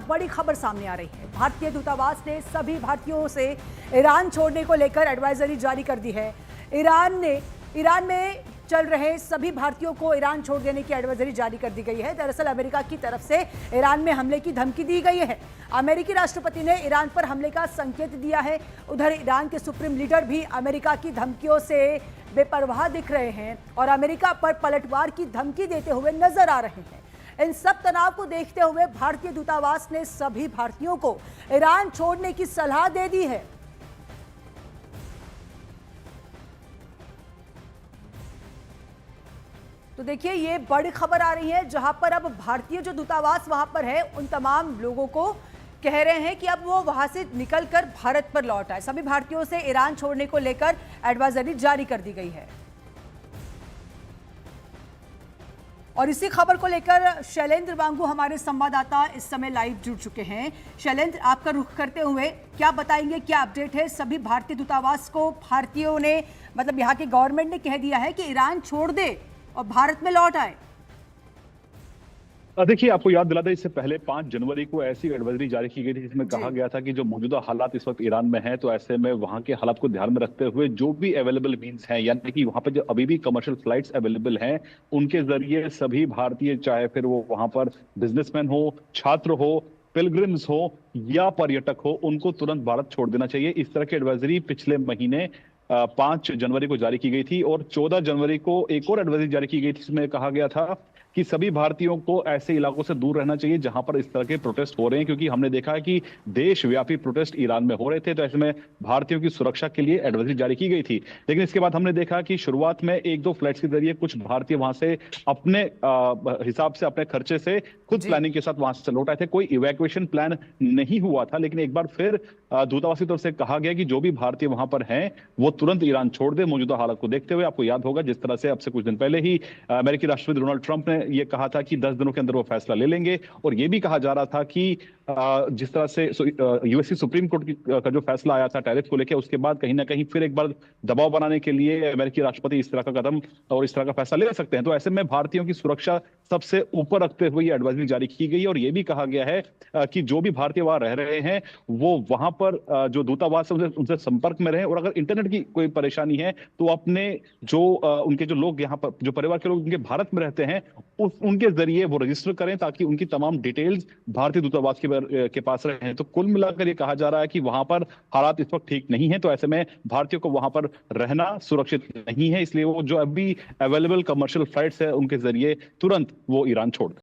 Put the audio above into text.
बड़ी खबर सामने आ रही है। भारतीय दूतावास ने सभी भारतीयों से ईरान छोड़ने को लेकर एडवाइजरी जारी कर दी है। ईरान में चल रहे सभी भारतीयों को ईरान छोड़ देने की एडवाइजरी जारी कर दी गई है। दरअसल अमेरिका की तरफ से ईरान में हमले की धमकी दी गई है। अमेरिकी राष्ट्रपति ने ईरान पर हमले का संकेत दिया है। उधर ईरान के सुप्रीम लीडर भी अमेरिका की धमकियों से बेपरवाह दिख रहे हैं और अमेरिका पर पलटवार की धमकी देते हुए नजर आ रहे हैं। इन सब तनाव को देखते हुए भारतीय दूतावास ने सभी भारतीयों को ईरान छोड़ने की सलाह दे दी है। तो देखिए, ये बड़ी खबर आ रही है जहां पर अब भारतीय जो दूतावास वहां पर है उन तमाम लोगों को कह रहे हैं कि अब वो वहां से निकलकर भारत पर लौट आए। सभी भारतीयों से ईरान छोड़ने को लेकर एडवाइजरी जारी कर दी गई है। और इसी खबर को लेकर शैलेंद्र वांगू हमारे संवाददाता इस समय लाइव जुड़ चुके हैं। शैलेंद्र, आपका रुख करते हुए क्या बताएंगे, क्या अपडेट है? सभी भारतीय दूतावास को भारतीयों ने, मतलब यहाँ की गवर्नमेंट ने कह दिया है कि ईरान छोड़ दे और भारत में लौट आए। देखिए, आपको याद दिला दें, इससे पहले 5 जनवरी को ऐसी एडवाइजरी जारी की गई थी जिसमें कहा गया था कि जो मौजूदा हालात इस वक्त ईरान में हैं, तो ऐसे में वहां के हालात को ध्यान में रखते हुए जो भी अवेलेबल मीन्स हैं, यानी कि वहां पे जो अभी भी कमर्शियल फ्लाइट्स अवेलेबल हैं, उनके जरिए सभी भारतीय, चाहे फिर वो वहां पर बिजनेसमैन हो, छात्र हो, पिलग्रिम्स हो या पर्यटक हो, उनको तुरंत भारत छोड़ देना चाहिए। इस तरह की एडवाइजरी पिछले महीने 5 जनवरी को जारी की गई थी और 14 जनवरी को एक और एडवाइजरी जारी की गई थी। इसमें कहा गया था कि सभी भारतीयों को ऐसे इलाकों से दूर रहना चाहिए जहां पर इस तरह के प्रोटेस्ट हो रहे हैं, क्योंकि हमने देखा है कि देशव्यापी प्रोटेस्ट ईरान में हो रहे थे। तो ऐसे में भारतीयों की सुरक्षा के लिए एडवाइजरी जारी की गई थी। लेकिन इसके बाद हमने देखा कि शुरुआत में 1-2 फ्लाइट्स के जरिए कुछ भारतीय वहां से अपने हिसाब से, अपने खर्चे से, खुद प्लानिंग के साथ वहां से लौट आए थे। कोई इवैक्यूएशन प्लान नहीं हुआ था। लेकिन एक बार फिर दूतावास की तरफ से कहा गया कि जो भी भारतीय वहां पर हैं वो तुरंत ईरान छोड़ दे। मौजूदा हालात को देखते हुए आपको याद होगा जिस तरह से अब से कुछ दिन पहले ही अमेरिकी राष्ट्रपति डोनाल्ड ट्रंप ने ये कहा था कि 10 दिनों के अंदर वो फैसला ले लेंगे। और ये भी कहा जा रहा था कि जिस तरह से यूएस सुप्रीम कोर्ट का जो फैसला आया था टैरिफ को लेकर, उसके बाद कहीं ना कहीं फिर एक बार दबाव बनाने के लिए अमेरिकी राष्ट्रपति इस तरह का कदम और इस तरह का फैसला ले सकते हैं। तो ऐसे में भारतीयों की सुरक्षा सबसे ऊपर रखते हुए ये एडवाइजरी जारी की गई। और ये भी कहा गया है कि जो भी भारतीय वहां रह रहे हैं वो वहां पर जो दूतावास है उनसे संपर्क में रहे। और अगर इंटरनेट की कोई परेशानी है तो अपने जो उनके जो लोग यहाँ पर, जो परिवार के लोग उनके भारत में रहते हैं, उनके जरिए वो रजिस्टर करें ताकि उनकी तमाम डिटेल्स भारतीय दूतावास के पास रहे। तो कुल मिलाकर ये कहा जा रहा है कि वहां पर हालात इस वक्त ठीक नहीं है। तो ऐसे में भारतीयों को वहां पर रहना सुरक्षित नहीं है, इसलिए वो जो अभी अवेलेबल कमर्शियल फ्लाइट्स है उनके जरिए तुरंत वो ईरान छोड़ दें।